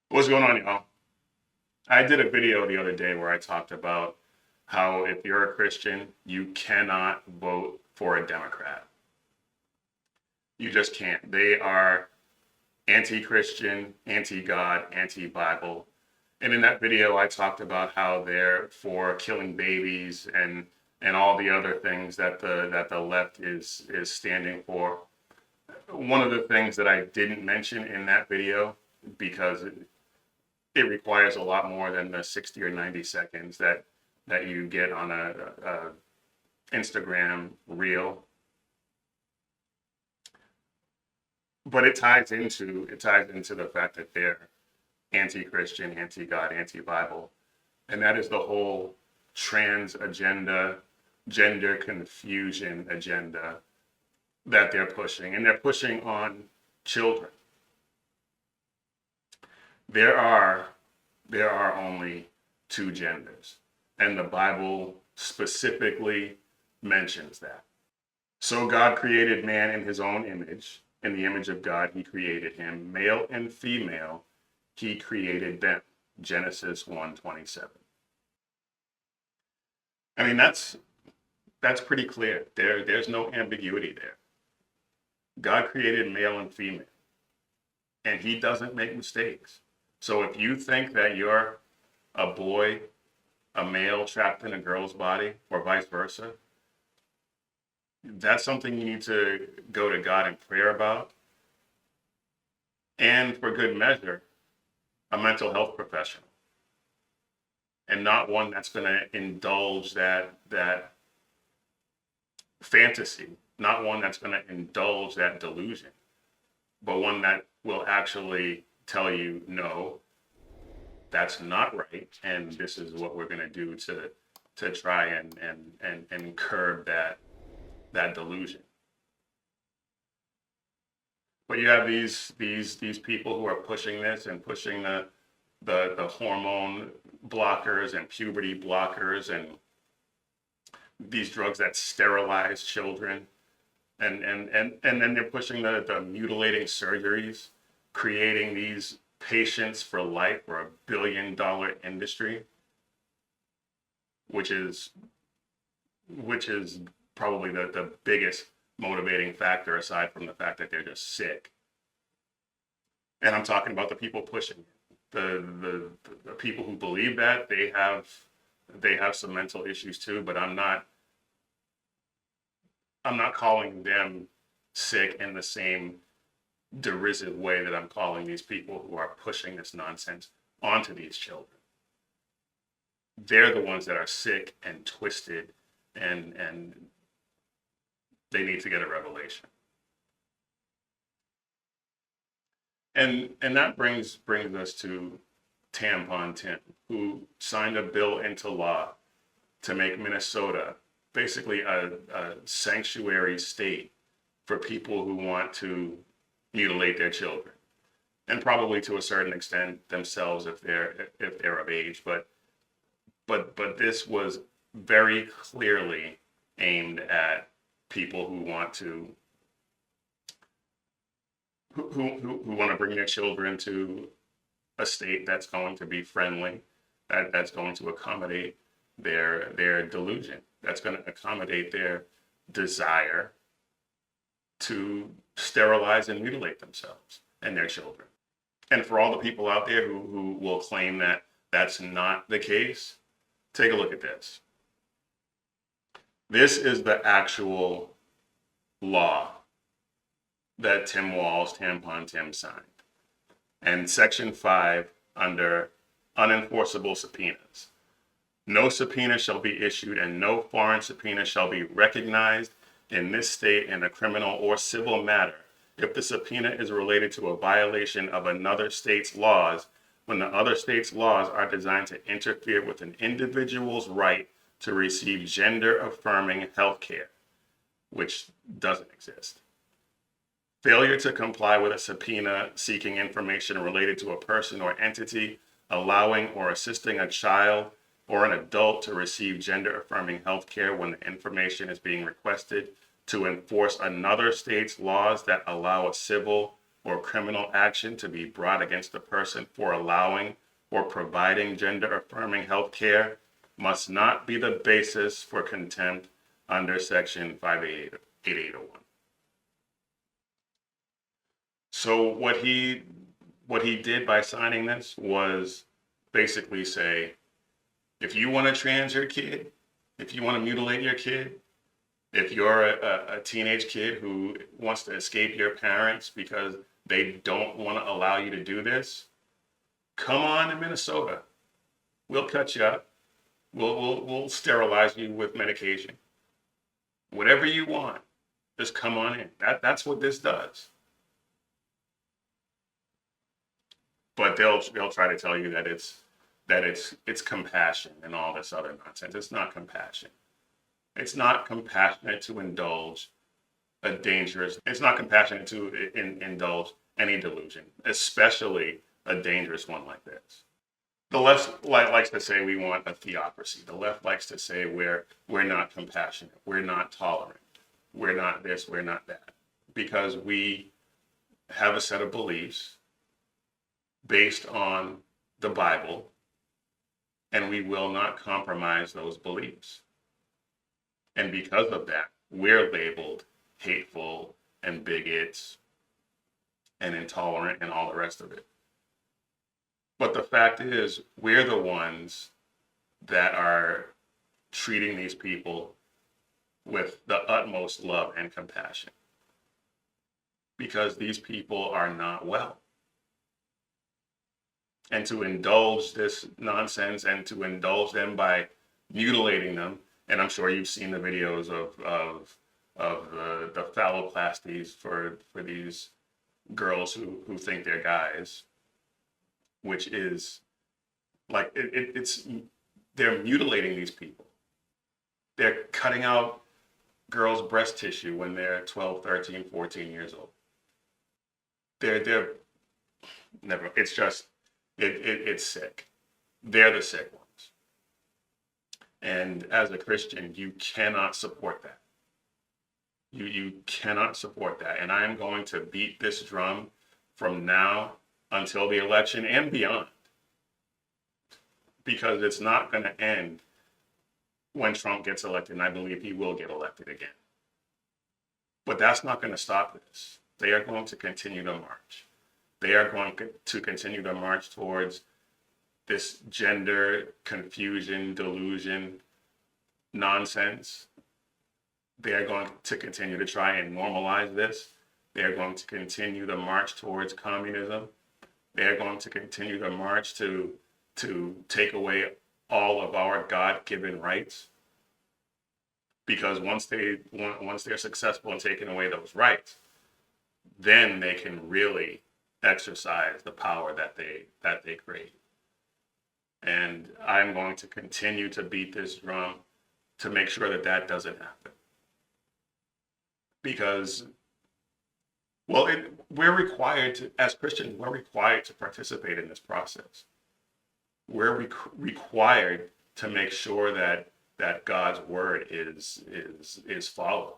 What's going on, y'all? I did a video the other day where I talked about how if you're a Christian, you cannot vote for a Democrat. You just can't. They are anti Christian, anti God, anti Bible. And in that video, I talked about how they're for killing babies and all the other things that the left is standing for. One of the things that I didn't mention in that video, because it requires a lot more than the 60 or 90 seconds that you get on a Instagram reel. But it ties into the fact that they're anti-Christian, anti-God, anti-Bible, and that is the whole trans agenda, gender confusion agenda that they're pushing, and they're pushing on children. There are there are only two genders, and the Bible specifically mentions that. So God created man in his own image. In the image of God, he created him. Male and female, he created them. Genesis 1:27. I mean, that's pretty clear. There's no ambiguity there. God created male and female, and he doesn't make mistakes. So if you think that you're a boy, a male trapped in a girl's body, or vice versa, that's something you need to go to God in prayer about. And for good measure, a mental health professional, and not one that's going to indulge that fantasy, not one that's going to indulge that delusion, but one that will actually tell you, no, that's not right, and this is what we're going to do to try and curb that delusion. But you have these people who are pushing this and pushing the hormone blockers and puberty blockers and these drugs that sterilize children, and then they're pushing the mutilating surgeries, creating these patients for life for $1 billion industry, which is which is probably the biggest motivating factor aside from the fact that they're just sick. And I'm talking about the people pushing it. The people who believe that they have some mental issues too, but I'm not calling them sick in the same derisive way that I'm calling these people who are pushing this nonsense onto these children. They're the ones that are sick and twisted, and they need to get a revelation. And that brings us to Tampon Tim, who signed a bill into law to make Minnesota basically a sanctuary state for people who want to mutilate their children, and probably to a certain extent themselves if they're of age. But this was very clearly aimed at people who want to who want to bring their children to a state that's going to be friendly, that's going to accommodate their delusion, that's going to accommodate their desire to sterilize and mutilate themselves and their children. And for all the people out there who will claim that that's not the case, take a look at this. This is the actual law that Tim Walz, Tampon Tim, signed. And Section 5 under unenforceable subpoenas. No subpoena shall be issued and no foreign subpoena shall be recognized in this state in a criminal or civil matter if the subpoena is related to a violation of another state's laws when the other state's laws are designed to interfere with an individual's right to receive gender-affirming health care, which doesn't exist. Failure to comply with a subpoena seeking information related to a person or entity, allowing or assisting a child or an adult to receive gender-affirming health care when the information is being requested to enforce another state's laws that allow a civil or criminal action to be brought against a person for allowing or providing gender-affirming health care must not be the basis for contempt under Section 58801. So what he did by signing this was basically say, if you want to trans your kid, if you want to mutilate your kid, if you're a teenage kid who wants to escape your parents because they don't want to allow you to do this, come on to Minnesota. We'll cut you up. We'll sterilize you with medication. Whatever you want, just come on in. That's what this does. But they'll try to tell you that it's compassion and all this other nonsense. It's not compassion. It's not compassionate to indulge it's not compassionate to indulge any delusion, especially a dangerous one like this. The left likes to say we want a theocracy. The left likes to say we're not compassionate, we're not tolerant, we're not this, we're not that, because we have a set of beliefs based on the Bible, and we will not compromise those beliefs. And because of that, we're labeled hateful and bigots and intolerant and all the rest of it. But the fact is, we're the ones that are treating these people with the utmost love and compassion, because these people are not well. And to indulge this nonsense and to indulge them by mutilating them, and I'm sure you've seen the videos of the phalloplasties for these girls who think they're guys, which is like it's they're mutilating these people. They're cutting out girls' breast tissue when they're 12, 13, 14 years old. They're never. It's just it's sick. They're the sick ones. And as a Christian, you cannot support that. You cannot support that. And I am going to beat this drum from now until the election and beyond, because it's not going to end when Trump gets elected, and I believe he will get elected again. But that's not going to stop this. They are going to continue to march. They are going to continue to march towards this gender confusion, delusion, nonsense. They are going to continue to try and normalize this. They are going to continue to march towards communism. They are going to continue to march to take away all of our God-given rights. Because once they're successful in taking away those rights, then they can really exercise the power that they create. And I'm going to continue to beat this drum to make sure that doesn't happen. Because, well, we're required to, as Christians, we're required to participate in this process. We're required to make sure that God's word is followed.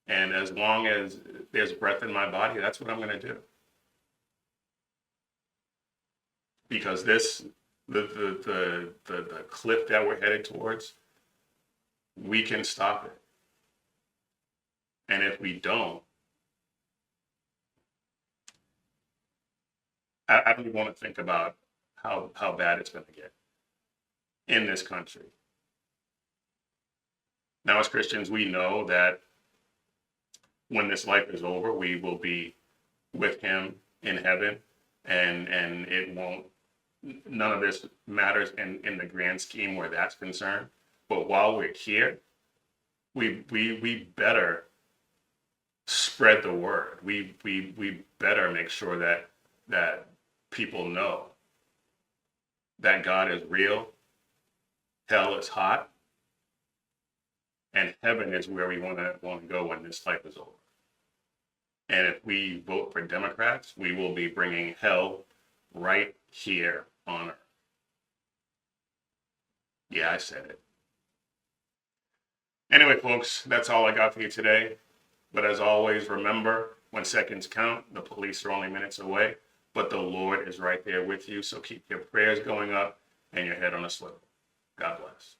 And as long as there's breath in my body, that's what I'm going to do. Because the cliff that we're headed towards, we can stop it. And if we don't, I don't even want to think about how bad it's going to get in this country. Now, as Christians, we know that when this life is over, we will be with him in heaven, and it won't, none of this matters in the grand scheme where that's concerned. But while we're here, we better spread the word. We better make sure that people know that God is real, hell is hot, and heaven is where we want to go when this life is over. And if we vote for Democrats, we will be bringing hell right here on earth. Yeah, I said it. Anyway, folks, that's all I got for you today. But as always, remember, When seconds count, the police are only minutes away, but the Lord is right there with you. So keep your prayers going up and your head on a swivel. God bless.